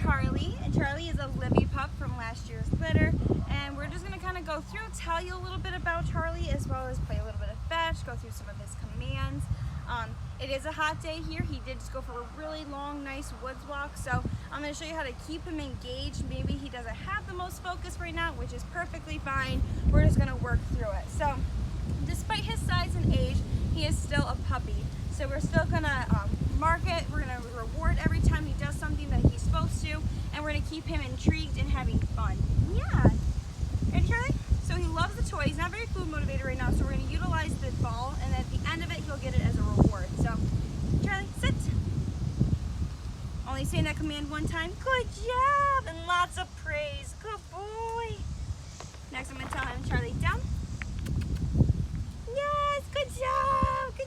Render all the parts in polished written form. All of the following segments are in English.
Charlie, and Charlie is a Livy pup from last year's litter, and we're just going to kind of go through, tell you a little bit about Charlie, as well as play a little bit of fetch, go through some of his commands. It is a hot day here. He did just go for a really long, nice woods walk, so I'm going to show you how to keep him engaged. Maybe he doesn't have the most focus right now, which is perfectly fine. We're just going to work through it. So, despite his size and age, he is still a puppy. So we're still going to mark it. We're going to reward every time he does something that he's supposed to, and we're going to keep him intrigued and having fun. Yeah. Ready, Charlie? So he loves the toy. He's not very food motivated right now, so we're going to utilize the ball, and at the end of it, he'll get it as a reward. So, Charlie, sit. Only saying that command one time. Good job, and lots of praise. Good boy. Next, I'm going to tell him, Charlie, down. Yes, good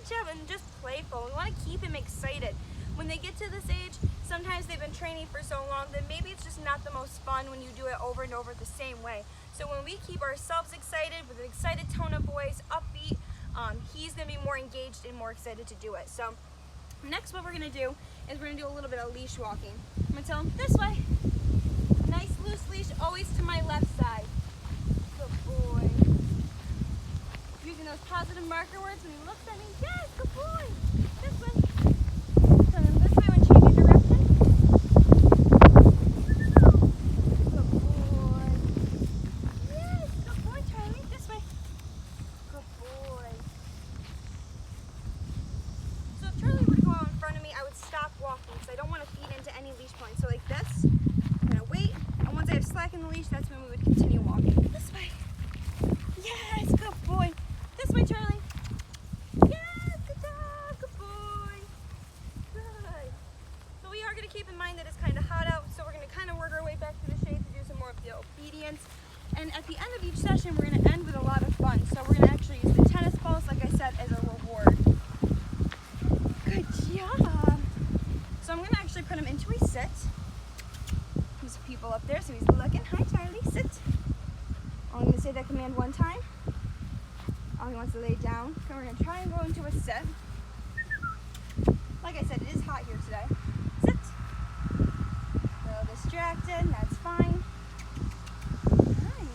job, and just playful. We want to keep him excited. When they get to this age, sometimes they've been training for so long that maybe it's just not the most fun when you do it over and over the same way. So when we keep ourselves excited with an excited tone of voice, upbeat, he's going to be more engaged and more excited to do it. So next what we're going to do is we're going to do a little bit of leash walking. I'm going to tell him this way. Nice loose leash, always to my left side. Good boy. Using those positive marker words when he looks at me. Yes, good boy. This way. Tell him this way when changing direction. Good boy. Yes, good boy, Charlie. This way. Good boy. So if Charlie were to go out in front of me, I would stop walking because I don't want to feed into any leash points. So like this, I'm going to wait, and once I have slack in the leash, that's when we would continue walking. This way. Yes, good boy. This way, Charlie. Yes, good job, good boy. Good. So we are going to keep in mind that it's kind of hot out, so we're going to kind of work our way back to the shade to do some more of the obedience. And at the end of each session, we're going to end with a lot of fun. So we're going to actually use the tennis balls, like I said, as a reward. Good job. So I'm going to actually put him into a sit. There's people up there, so he's looking. Hi, Charlie, sit. I'm going to say that command one time. He wants to lay down. So we're going to try and go into a sit. Like I said, it is hot here today. Sit. A little distracted, that's fine. Hi.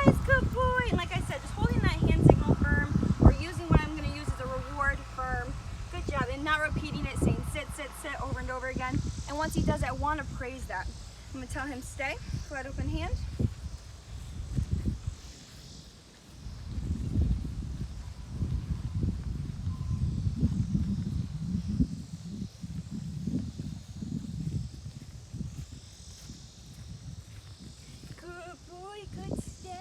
Yes, good boy. And like I said, just holding that hand signal firm or using what I'm going to use as a reward firm. Good job. And not repeating it, saying sit, sit, sit over and over again. And once he does it, I want to praise that. I'm going to tell him stay. Flat open hand. Good, stay.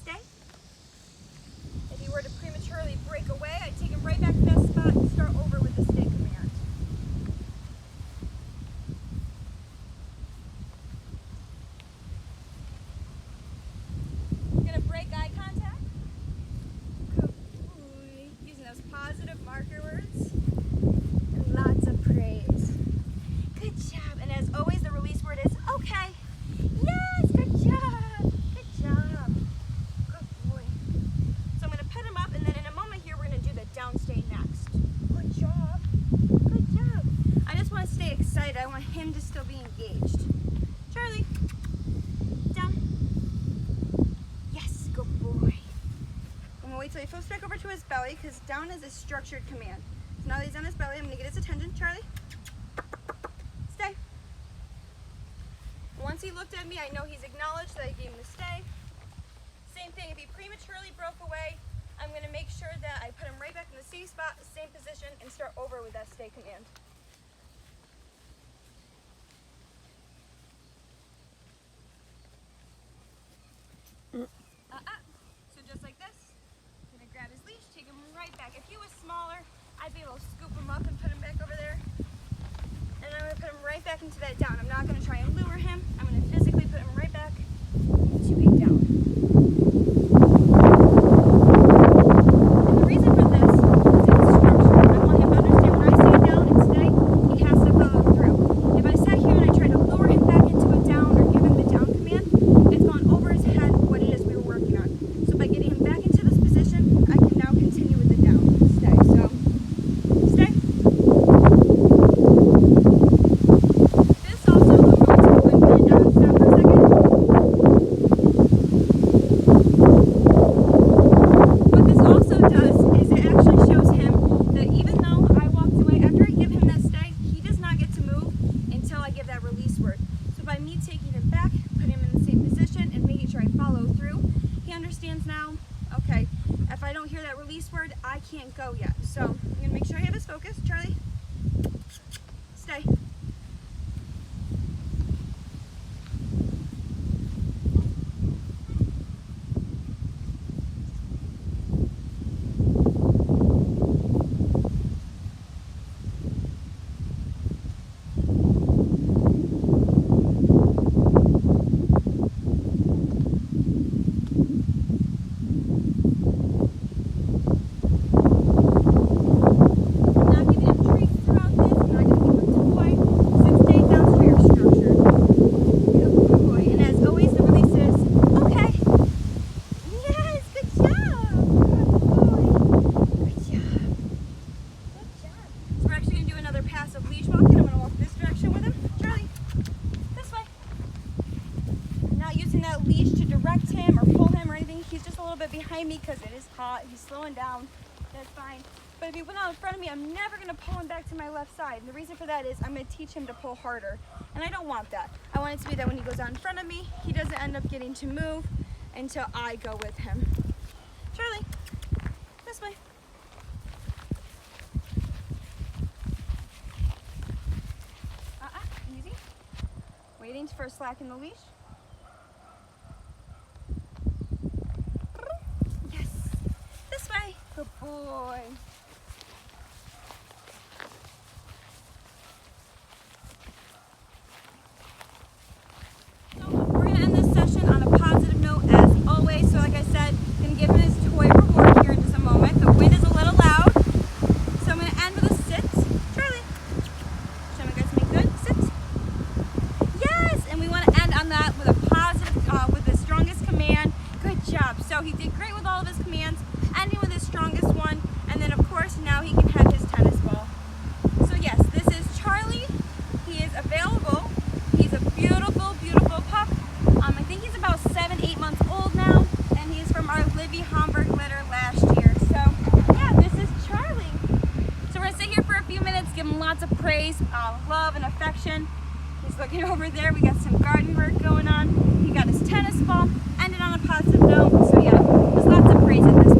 Stay. If he were to prematurely break away, I'd take him right back to that spot and start over with the stay command. You're going to break eye contact. Good boy. Using those positive marker words. And lots of praise. Good job. And as always, the release word is okay. Yes, good job. Good job. Good boy. So I'm going to pet him up, and then in a moment here, we're going to do the down stay next. Good job. Good job. I just want to stay excited. I want him to still be engaged. Charlie, down. Yes, good boy. I'm going to wait till he flips back over to his belly, because down is a structured command. So now that he's on his belly, I'm going to get his attention. Charlie, stay. Once he looked at me, I know he's acknowledged that I gave him the stay. Same thing, if he prematurely broke away, I'm going to make sure that I put him right back in the same spot, same position, and start over with that stay command. So just like this, I'm going to grab his leash, take him right back. If he was smaller, I'd be able to scoop him up and put him back over there. And I'm going to put him right back into that down. I'm not going to try and lure him. I'm going to physically put him right back into a down. And the reason for this is it's structured. I want him to understand when I say down and stay, he has to follow through. If I sat here and I try to lure him back into a down or give him the down command, it's gone over his head what it is we were working on. So by getting him back into this position, I can now continue with the down. Stay. So, stay. Good boy. So I'm going to pet him up, and then in a moment here, we're going to do the down stay next. So I'm going to pet him up, and then in a moment here, we're going to do the down stay. Good boy. passive leash walking. I'm going to walk this direction with him. Charlie, this way. Not using that leash to direct him or pull him or anything. He's just a little bit behind me because it is hot. He's slowing down. That's fine. But if he went out in front of me, I'm never going to pull him back to my left side. And the reason for that is I'm going to teach him to pull harder. And I don't want that. I want it to be that when he goes out in front of me, he doesn't end up getting to move until I go with him. Charlie, this way. Easy. Waiting for a slack in the leash. Yes. This way. Good boy. So we're going to end this session on a positive note as always. So like I said, I'm going to give him his toy reward here in just a moment. The wind is a little loud. So I'm going to end with a sit. Charlie. Show me guys something good. Sit. Yes! And we want to end on that with a positive, with the strongest command. Good job. So he did great with all of his commands, ending with his strongest one. And then of course now he can have his tennis ball. So yes, this is Charlie. He is available. He's a beautiful, beautiful pup. I think he's about 7-8 months old now, and he's from our Livy Hamburg litter last year. So yeah, this is Charlie. So we're gonna sit here for a few minutes, give him lots of praise, love and affection. He's looking over there. We got some garden work going on. He got his tennis ball, ended on a positive note. So yeah, there's lots of praise in this.